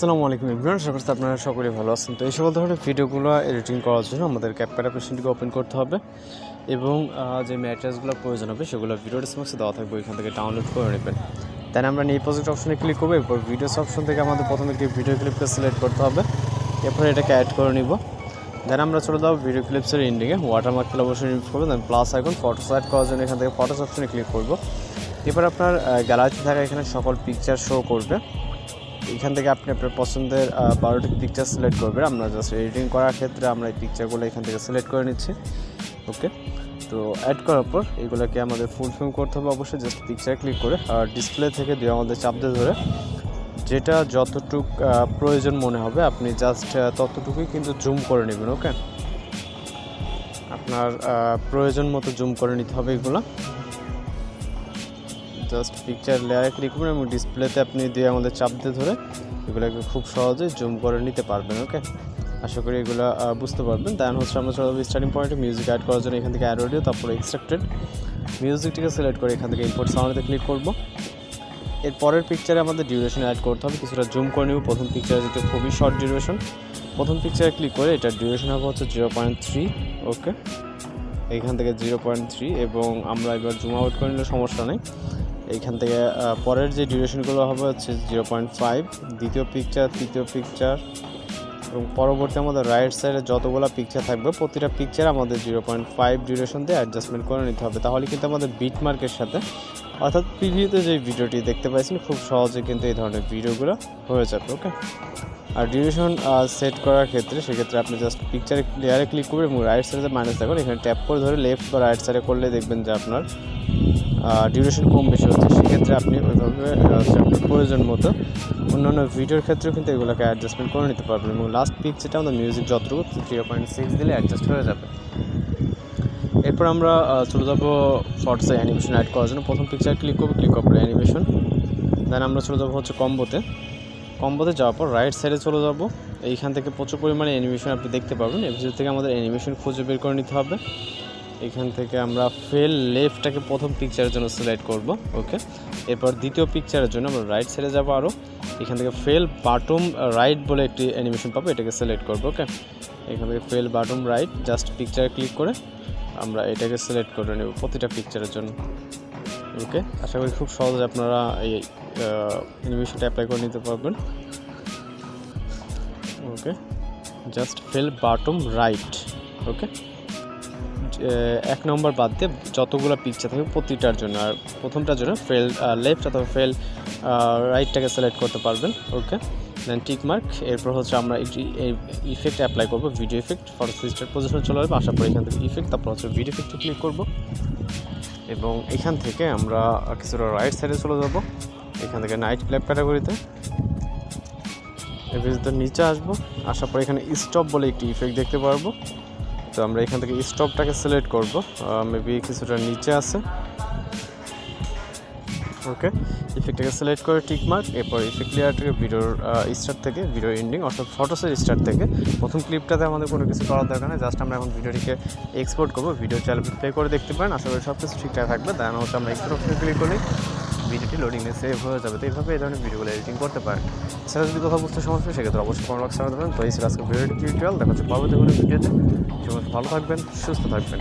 আসসালামু আলাইকুম এভরিওয়ান, আশা করছি আপনারা সকলেই ভালো আছেন। তো এই সকল ধরনের ভিডিওগুলো এডিটিং করার জন্য আমাদের ক্যাপকাট অ্যাপ্লিকেশনটিকে ওপেন করতে হবে এবং যে ম্যাটেরিয়ালসগুলো প্রয়োজন হবে সেগুলো ভিডিও ডিসক্রিপশনে দেওয়া থাকবে, ওইখান থেকে ডাউনলোড করে নেবেন। দেন আমরা নিউ প্রজেক্ট অপশনে ক্লিক করবো। এরপর ভিডিওস অপশন থেকে আমাদের প্রথমে একটি ভিডিও ক্লিপকে সিলেক্ট করতে হবে, এরপর এটাকে অ্যাড করে নিব। দেন আমরা চলে যাবো ভিডিও ক্লিপসের এন্ডিংয়ে, ওয়াটারমার্ক ফিল অবশ্যই রিমুভ করবো। দেন প্লাস আইকন ফটোস অ্যাড করার জন্য এখান থেকে ফটোস অপশনে ক্লিক করবো। এরপর আপনার গ্যালারিতে থাকা এখানে সকল পিকচার শো করবে। এখান থেকে আপনি আপনার পছন্দের 12টি পিকচার সিলেক্ট করবেন। আমরা জাস্ট এডিটিং করার ক্ষেত্রে আমরা এই পিকচারগুলো এখান থেকে সিলেক্ট করে নিচ্ছি। ওকে, তো অ্যাড করার পর এগুলোকে আমাদের ফুল ফ্রেম করতে হবে। অবশ্যই জাস্ট পিকচার ক্লিক করে আর ডিসপ্লে থেকে দিয়ে আমাদের চাপ দিয়ে ধরে যেটা যতটুক প্রয়োজন মনে হবে আপনি জাস্ট ততটুকুই কিন্তু জুম করে নেবেন। ওকে, আপনার প্রয়োজন মতো জুম করে নিতে হবে এগুলো। জাস্ট পিকচার লেয়ারে ক্লিক করবেন এবং ডিসপ্লেতে আপনি দিয়ে আমাদের চাপ দিয়ে ধরে এগুলোকে খুব সহজে জুম করে নিতে পারবেন। ওকে, আশা করি এগুলো বুঝতে পারবেন। দেন হচ্ছে আমরা চলে যাবো স্টার্টিং পয়েন্টে মিউজিক অ্যাড করার জন্য এখান থেকে অ্যাড অডিও, তারপরে এক্সট্রাক্টেড মিউজিকটিকে সিলেক্ট করে এখান থেকে ইম্পোর্ট সাউন্ডে ক্লিক করব। এর পরের পিকচারে আমাদের ডিউরেশন অ্যাড করতে হবে, কিছুটা জুম করে নেব। প্রথম পিকচারে যেহেতু খুবই শর্ট ডিউরেশন, প্রথম পিকচারে ক্লিক করে এটার ডিউরেশন হবে হচ্ছে 0.3। ওকে, এইখান থেকে 0.3 এবং আমরা এবার জুম আউট করে নিলে সমস্যা নেই। এইখান থেকে পরের যে ডিউরেশনগুলো হবে হচ্ছে 0.5, দ্বিতীয় পিকচার, তৃতীয় পিকচার এবং পরবর্তী আমাদের রাইট সাইডে যতগুলো পিকচার থাকবে প্রতিটা পিকচার আমাদের 0.5 ডিউরেশন দিয়ে অ্যাডজাস্টমেন্ট করে নিতে হবে। তাহলে কিন্তু আমাদের বিট মার্কের সাথে অর্থাৎ প্রিভিউতে যে ভিডিওটি দেখতে পাইছেন খুব সহজে কিন্তু এই ধরনের ভিডিওগুলো হয়ে যাবে। ওকে, আর ডিউরেশন সেট করার ক্ষেত্রে সেক্ষেত্রে আপনি জাস্ট পিকচারে লেয়ারে ক্লিক করবেন এবং রাইট সাইডে মাইনাস দেখুন এখানে ট্যাপ করে ধরে লেফট বা রাইট সাইডে করলে দেখবেন যে আপনার ডিউরেশন কম বেশি হচ্ছে। সেক্ষেত্রে আপনি ওইভাবে আপনার প্রয়োজন মতো অন্যান্য ভিডিওর ক্ষেত্রেও কিন্তু এগুলোকে অ্যাডজাস্টমেন্ট করে নিতে পারবেন। এবং লাস্ট পিকচারটা আমাদের মিউজিক যতটুকু 0.6 দিলে অ্যাডজাস্ট হয়ে যাবে। এরপর আমরা চলে যাবো শর্টসে অ্যানিমেশন অ্যাড করার জন্য প্রথম পিকচার ক্লিক করবো, ক্লিক করার পরে অ্যানিমেশন। দেন আমরা চলে যাবো হচ্ছে কম্বোতে যাওয়ার পর রাইট সাইডে চলে যাব। এইখান থেকে প্রচুর পরিমাণে অ্যানিমেশন আপনি দেখতে পাবেন। এর ভিতর থেকে আমাদের অ্যানিমেশন খুঁজে বের করে নিতে হবে। এখান থেকে আমরা ফেল লেফটটাকে প্রথম পিকচারের জন্য সিলেক্ট করব। ওকে, এরপর দ্বিতীয় পিকচারের জন্য আমরা রাইট সাইডে যাব আরও, এখান থেকে ফেল বাটম রাইট বলে একটি অ্যানিমেশন পাবো, এটাকে সিলেক্ট করব। ওকে, এখান থেকে ফেল বাটম রাইট জাস্ট পিকচারে ক্লিক করে আমরা এটাকে সিলেক্ট করে নেব প্রতিটা পিকচারের জন্য। ওকে, আশা করি খুব সহজে আপনারা এই অ্যানিমেশনটা অ্যাপ্লাই করে নিতে পারবেন। ওকে, জাস্ট ফেল বাটম রাইট। ওকে, 1 নম্বর বাদ দিয়ে যতগুলো পিকচার থাকে প্রতিটার জন্য, আর প্রথমটার জন্য ফেল লেফট অথবা ফেল রাইটটাকে সিলেক্ট করতে পারবেন। ওকে, দেন টিক মার্ক। এরপর হচ্ছে আমরা এই ইফেক্ট অ্যাপ্লাই করবো, ভিডিও ইফেক্ট ফটো সিস্টার পজিশনে চলে আসবে। আসার পর এখান থেকে ইফেক্ট, তারপর হচ্ছে ভিডিও ইফেক্টে ক্লিক করব এবং এখান থেকে আমরা কিছুটা রাইট সাইডে চলে যাব। এখান থেকে নাইট ক্ল্যাপ ক্যাটাগরিতে এর ভিতর নিচে আসবো, আসার পর এখানে স্টপ বলে একটি ইফেক্ট দেখতে পারবো। তো আমরা এখান থেকে স্টপটাকে সিলেক্ট করব, মেবি কিছুটা নিচে আছে। ওকে, ইফেক্টটাকে সিলেক্ট করে টিক মার্ক। এরপর ইফেক্ট লেয়ারটাকে ভিডিওর স্টার্ট থেকে ভিডিও এন্ডিং অর্থাৎ ফটোসের স্টার্ট থেকে প্রথম ক্লিপটাতে আমাদের কোনো কিছু করার দরকার নেই, জাস্ট আমরা এখন ভিডিওটিকে এক্সপোর্ট করবো। ভিডিও চাইলে প্লে করে দেখতে পারেন, আশা করি সব কিছু ঠিকঠাক থাকবে। দেন হচ্ছে আমরা এক্সপোর্ট অপশনে ক্লিক করলে ভিডিওটি লোডিংয়ে সেভ হয়ে যাবে। তো এইভাবে এই ধরনের ভিডিওগুলো এডিটিং করতে পারেন। সেটা যদি কথা বুঝতে সমস্যা সেক্ষেত্রে অবশ্যই কমেন্ট বক্সে জানাতে পারেন। তো এই ছিল আজকে ভিডিওটি টিউটোরিয়াল, দেখা হচ্ছে পরবর্তী কোনো ভিডিওতে। ভালো থাকবেন, সুস্থ থাকবেন।